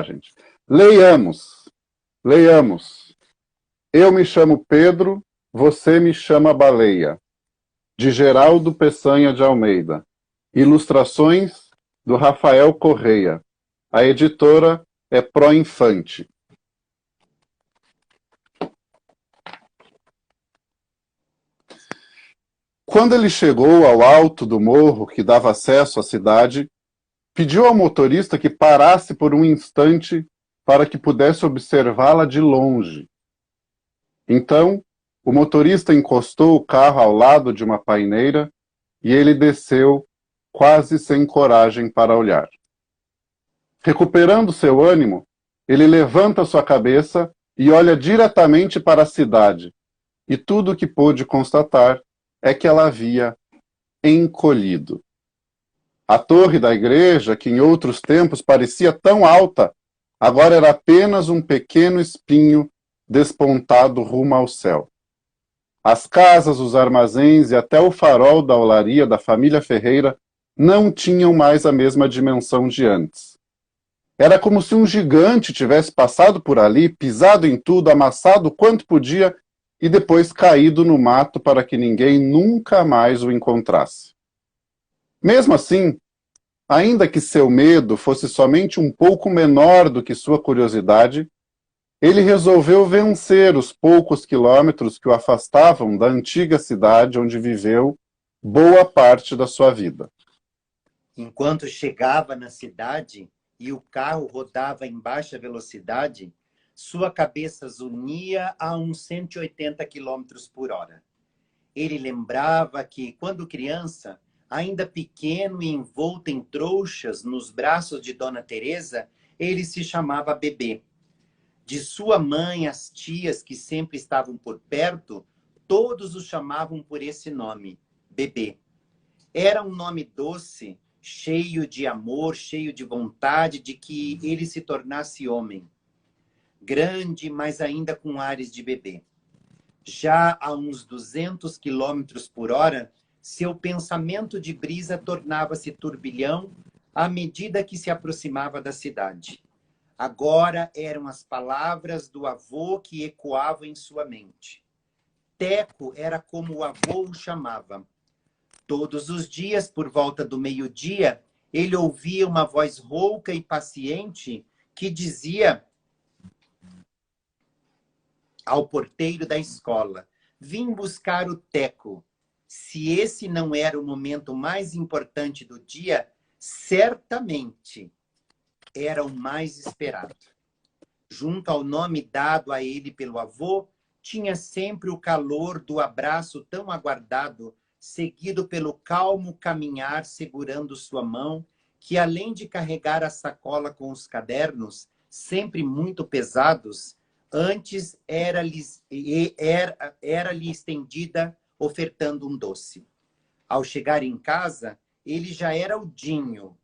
gente. Leiamos. Eu me chamo Pedro, você me chama Baleia. De Geraldo Peçanha de Almeida. Ilustrações do Rafael Correia. A editora é Pro Infante. Quando ele chegou ao alto do morro que dava acesso à cidade, pediu ao motorista que parasse por um instante para que pudesse observá-la de longe. Então, o motorista encostou o carro ao lado de uma paineira e ele desceu, quase sem coragem para olhar. Recuperando seu ânimo, ele levanta sua cabeça e olha diretamente para a cidade, e tudo o que pôde constatar é que ela havia encolhido. A torre da igreja, que em outros tempos parecia tão alta, agora era apenas um pequeno espinho despontado rumo ao céu. As casas, os armazéns e até o farol da olaria da família Ferreira não tinham mais a mesma dimensão de antes. Era como se um gigante tivesse passado por ali, pisado em tudo, amassado o quanto podia e depois caído no mato para que ninguém nunca mais o encontrasse. Mesmo assim, ainda que seu medo fosse somente um pouco menor do que sua curiosidade, ele resolveu vencer os poucos quilômetros que o afastavam da antiga cidade onde viveu boa parte da sua vida. Enquanto chegava na cidade e o carro rodava em baixa velocidade, sua cabeça zunia a uns 180 km por hora. Ele lembrava que, quando criança, ainda pequeno e envolto em trouxas nos braços de Dona Teresa, ele se chamava Bebê. De sua mãe, as tias que sempre estavam por perto, todos o chamavam por esse nome, Bebê. Era um nome doce, cheio de amor, cheio de vontade de que ele se tornasse homem. Grande, mas ainda com ares de bebê. Já a uns 200 km por hora, seu pensamento de brisa tornava-se turbilhão à medida que se aproximava da cidade. Agora eram as palavras do avô que ecoavam em sua mente. Teco era como o avô o chamava. Todos os dias, por volta do meio-dia, ele ouvia uma voz rouca e paciente que dizia ao porteiro da escola: vim buscar o Teco. Se esse não era o momento mais importante do dia, certamente era o mais esperado. Junto ao nome dado a ele pelo avô, tinha sempre o calor do abraço tão aguardado, seguido pelo calmo caminhar segurando sua mão, que além de carregar a sacola com os cadernos, sempre muito pesados, antes era-lhe estendida, ofertando um doce. Ao chegar em casa, ele já era o Dinho.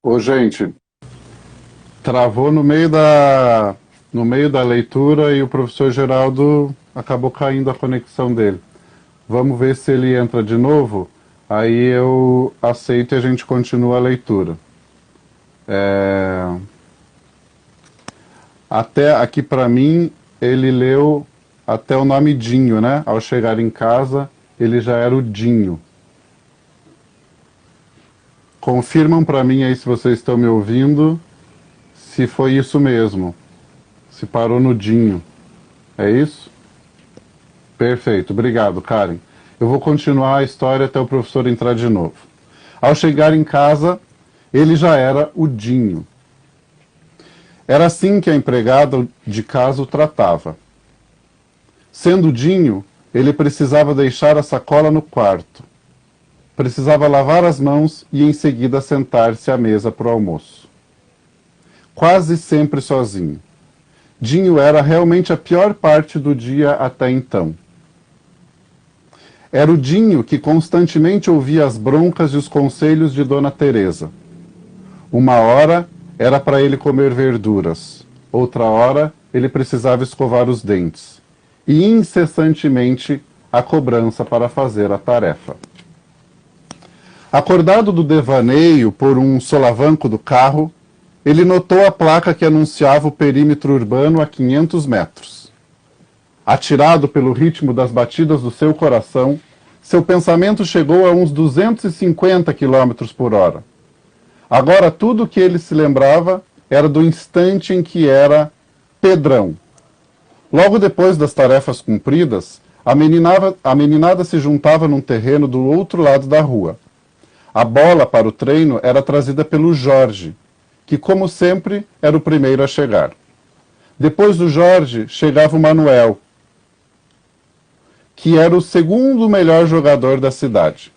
Ô, gente, travou no meio da leitura e o professor Geraldo acabou caindo a conexão dele. Vamos ver se ele entra de novo, aí eu aceito e a gente continua a leitura. Até aqui para mim, ele leu até o nome Dinho, né? Ao chegar em casa, ele já era o Dinho. Confirmam para mim aí se vocês estão me ouvindo, se foi isso mesmo. Se parou no Dinho. É isso? Perfeito, obrigado, Karen. Eu vou continuar a história até o professor entrar de novo. Ao chegar em casa, ele já era o Dinho. Era assim que a empregada de casa o tratava. Sendo Dinho, ele precisava deixar a sacola no quarto. precisava lavar as mãos e em seguida sentar-se à mesa para o almoço. Quase sempre sozinho. Dinho era realmente a pior parte do dia até então. Era o Dinho que constantemente ouvia as broncas e os conselhos de Dona Teresa. Uma hora era para ele comer verduras, outra hora ele precisava escovar os dentes, e incessantemente a cobrança para fazer a tarefa. Acordado do devaneio por um solavanco do carro, ele notou a placa que anunciava o perímetro urbano a 500 metros. Atirado pelo ritmo das batidas do seu coração, seu pensamento chegou a uns 250 quilômetros por hora. Agora tudo o que ele se lembrava era do instante em que era Pedrão. Logo depois das tarefas cumpridas, a meninada se juntava num terreno do outro lado da rua. A bola para o treino era trazida pelo Jorge, que, como sempre, era o primeiro a chegar. Depois do Jorge, chegava o Manuel, que era o segundo melhor jogador da cidade.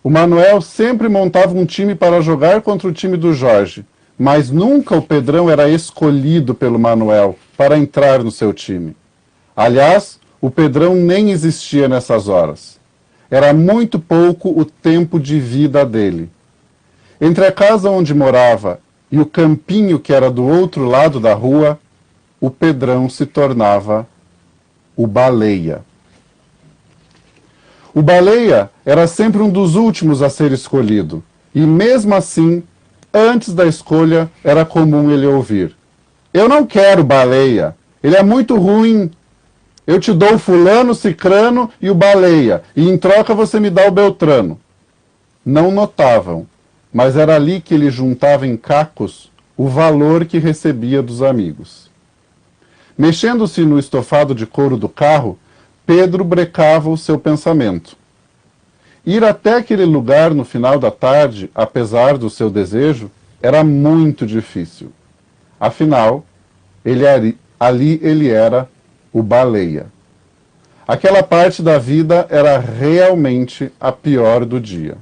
O Manuel sempre montava um time para jogar contra o time do Jorge, mas nunca o Pedrão era escolhido pelo Manuel para entrar no seu time. Aliás, o Pedrão nem existia nessas horas. Era muito pouco o tempo de vida dele. Entre a casa onde morava e o campinho que era do outro lado da rua, o Pedrão se tornava o Baleia. O Baleia era sempre um dos últimos a ser escolhido, e mesmo assim, antes da escolha, era comum ele ouvir: "Eu não quero Baleia, ele é muito ruim. Eu te dou o fulano, cicrano e o Baleia, e em troca você me dá o Beltrano." Não notavam, mas era ali que ele juntava em cacos o valor que recebia dos amigos. Mexendo-se no estofado de couro do carro, Pedro brecava o seu pensamento. Ir até aquele lugar no final da tarde, apesar do seu desejo, era muito difícil. Afinal, ali ele era o Baleia. Aquela parte da vida era realmente a pior do dia.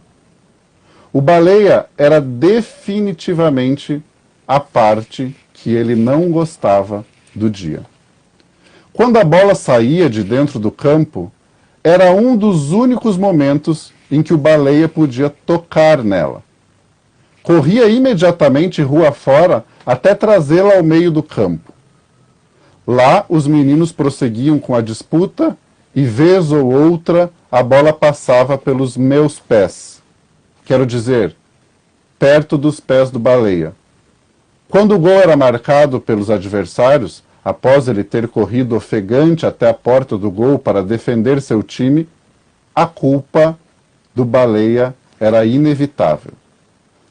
O Baleia era definitivamente a parte que ele não gostava do dia. Quando a bola saía de dentro do campo, era um dos únicos momentos em que o Baleia podia tocar nela. Corria imediatamente rua fora até trazê-la ao meio do campo. Lá, os meninos prosseguiam com a disputa e, vez ou outra, a bola passava pelos meus pés. Quero dizer, perto dos pés do Baleia. Quando o gol era marcado pelos adversários, após ele ter corrido ofegante até a porta do gol para defender seu time, a culpa do Baleia era inevitável.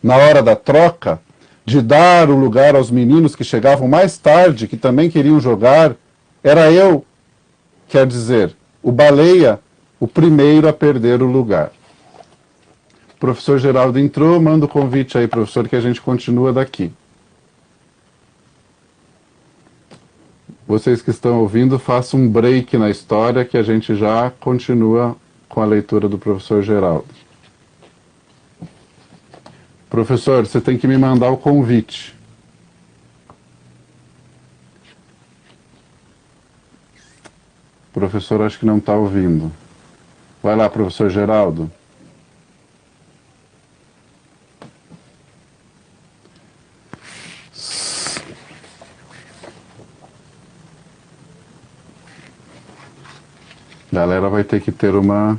Na hora da troca, de dar o lugar aos meninos que chegavam mais tarde, que também queriam jogar, era eu, quer dizer, o Baleia, o primeiro a perder o lugar. O professor Geraldo entrou, manda o convite aí, professor, que a gente continua daqui. Vocês que estão ouvindo, façam um break na história que a gente já continua com a leitura do professor Geraldo. Professor, você tem que me mandar o convite. O professor acho que não está ouvindo. Vai lá, professor Geraldo. A galera vai ter que ter uma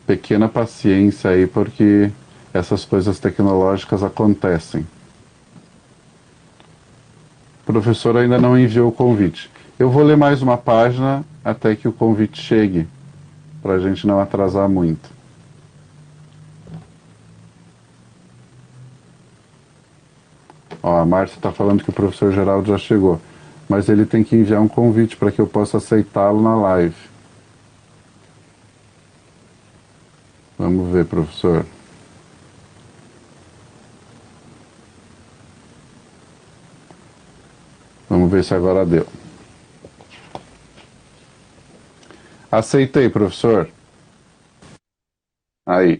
pequena paciência aí, porque essas coisas tecnológicas acontecem. O professor ainda não enviou o convite. Eu vou ler mais uma página até que o convite chegue, para a gente não atrasar muito. Ó, a Márcia está falando que o professor Geraldo já chegou, mas ele tem que enviar um convite para que eu possa aceitá-lo na live. Vamos ver, professor. Vamos ver se agora deu. Aceitei, professor. Aí.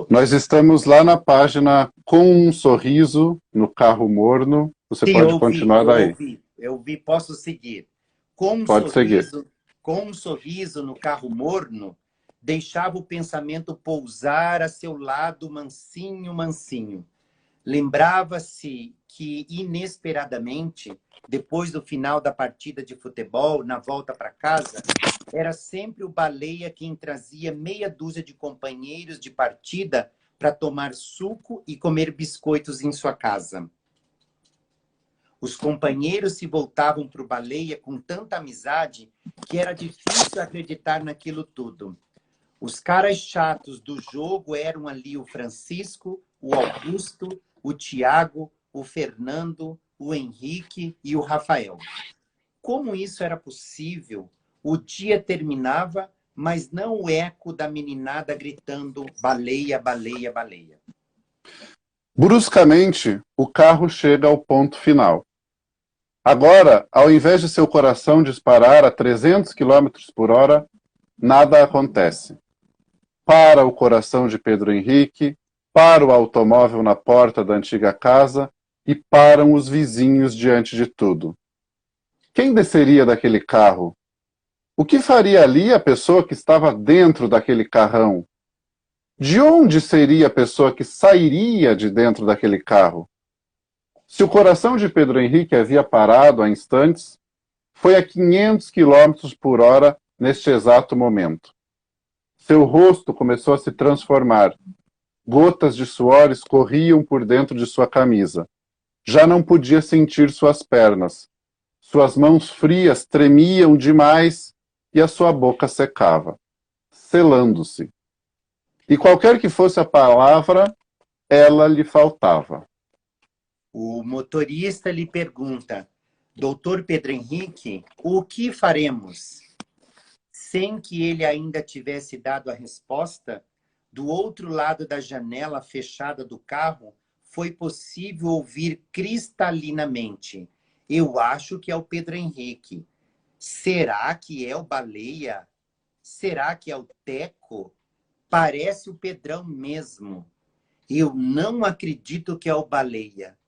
Nós estamos lá na página Com um Sorriso no Carro Morno. Você Sim, pode continuar daí. eu ouvi, posso seguir. Com um Pode seguir. sorriso, com um sorriso no carro morno, deixava o pensamento pousar a seu lado mansinho, mansinho. Lembrava-se que, inesperadamente, depois do final da partida de futebol, na volta para casa, era sempre o Baleia quem trazia meia dúzia de companheiros de partida para tomar suco e comer biscoitos em sua casa. Os companheiros se voltavam para o Baleia com tanta amizade que era difícil acreditar naquilo tudo. Os caras chatos do jogo eram ali o Francisco, o Augusto, o Tiago, o Fernando, o Henrique e o Rafael. Como isso era possível? O dia terminava, mas não o eco da meninada gritando baleia, baleia, baleia. Bruscamente, o carro chega ao ponto final. Agora, ao invés de seu coração disparar a 300 km por hora, nada acontece. Para o coração de Pedro Henrique, para o automóvel na porta da antiga casa e param os vizinhos diante de tudo. Quem desceria daquele carro? O que faria ali a pessoa que estava dentro daquele carrão? De onde seria a pessoa que sairia de dentro daquele carro? Se o coração de Pedro Henrique havia parado há instantes, foi a 500 km por hora neste exato momento. Seu rosto começou a se transformar. Gotas de suor escorriam por dentro de sua camisa. Já não podia sentir suas pernas. Suas mãos frias tremiam demais e a sua boca secava, selando-se. E qualquer que fosse a palavra, ela lhe faltava. O motorista lhe pergunta: Doutor Pedro Henrique, o que faremos? Sem que ele ainda tivesse dado a resposta, do outro lado da janela fechada do carro, foi possível ouvir cristalinamente: eu acho que é o Pedro Henrique. Será que é o Baleia? Será que é o Teco? Parece o Pedrão mesmo. Eu não acredito que é o Baleia.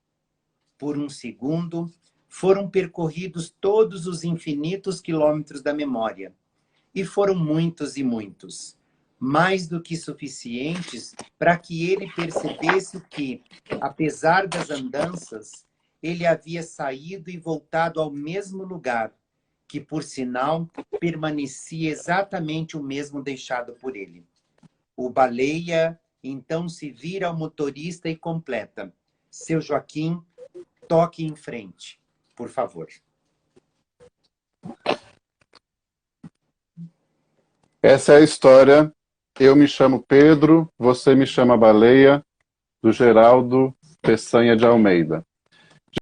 Por um segundo, foram percorridos todos os infinitos quilômetros da memória. E foram muitos e muitos. Mais do que suficientes para que ele percebesse que, apesar das andanças, ele havia saído e voltado ao mesmo lugar, que, por sinal, permanecia exatamente o mesmo deixado por ele. O Baleia, então, se vira ao motorista e completa: Seu Joaquim, toque em frente, por favor. Essa é a história. Eu me chamo Pedro, você me chama Baleia, do Geraldo Peçanha de Almeida.